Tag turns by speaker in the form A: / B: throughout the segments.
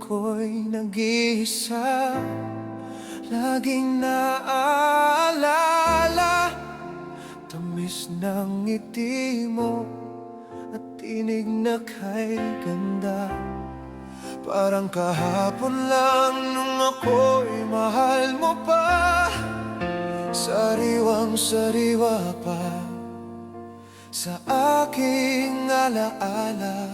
A: ako'y nag-iisa, laging naaalala tamis ng ngiti mo at tinig na kay ganda. Parang kahapon lang nung ako'y mahal mo pa, sariwang-sariwa pa sa aking alaala.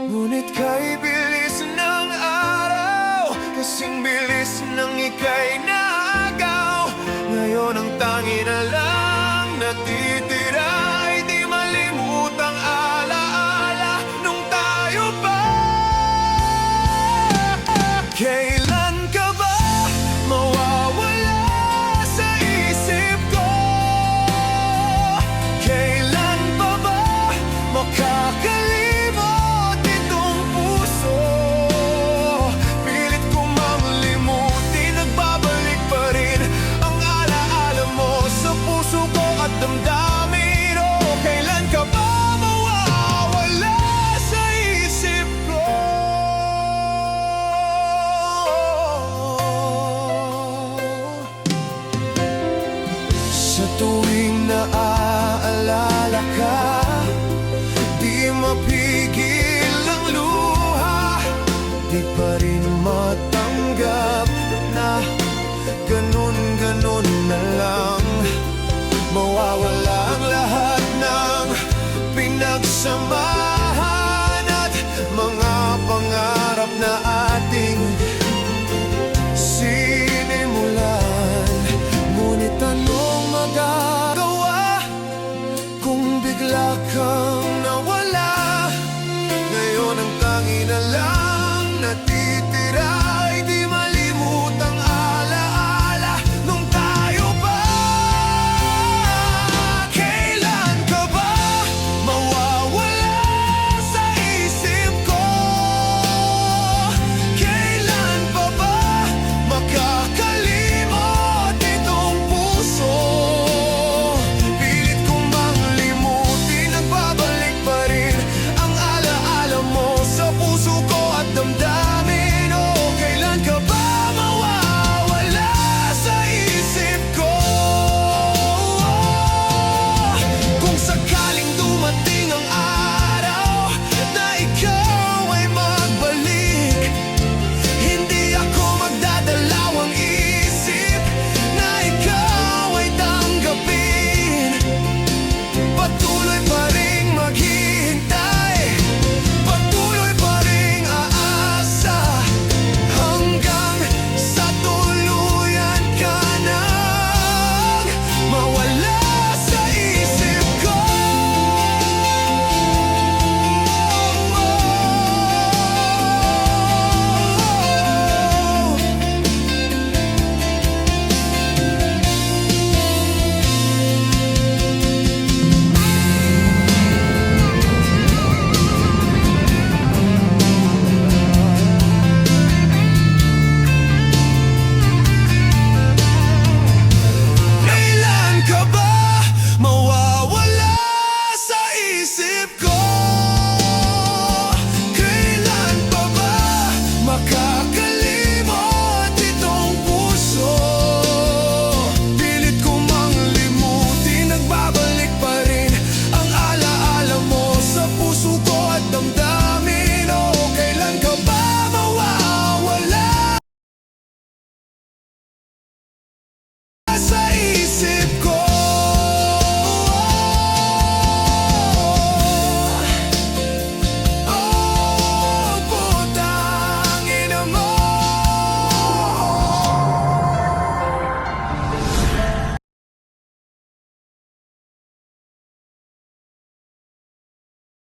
A: Ngunit kay bilis ng araw, kasing bilis ng ika'y naagaw. Ngayon ang tangi na lang natitira ay di malimutang alaala nung tayo pa. Kailan ka ba mawawala sa isip ko? Kailan pa ba makakalimot itong puso? Pilit ko mang limutin, nagbabalik pa rin ang alaala mo sa puso ko at damdamin. Oh, kailan ka ba mawawala sa isip ko? Sa tuwing naaalala ka, di mapigil ang luha, di pa rin matanggap na ganun-ganun na lang. Mawawala ang lahat ng pinagsama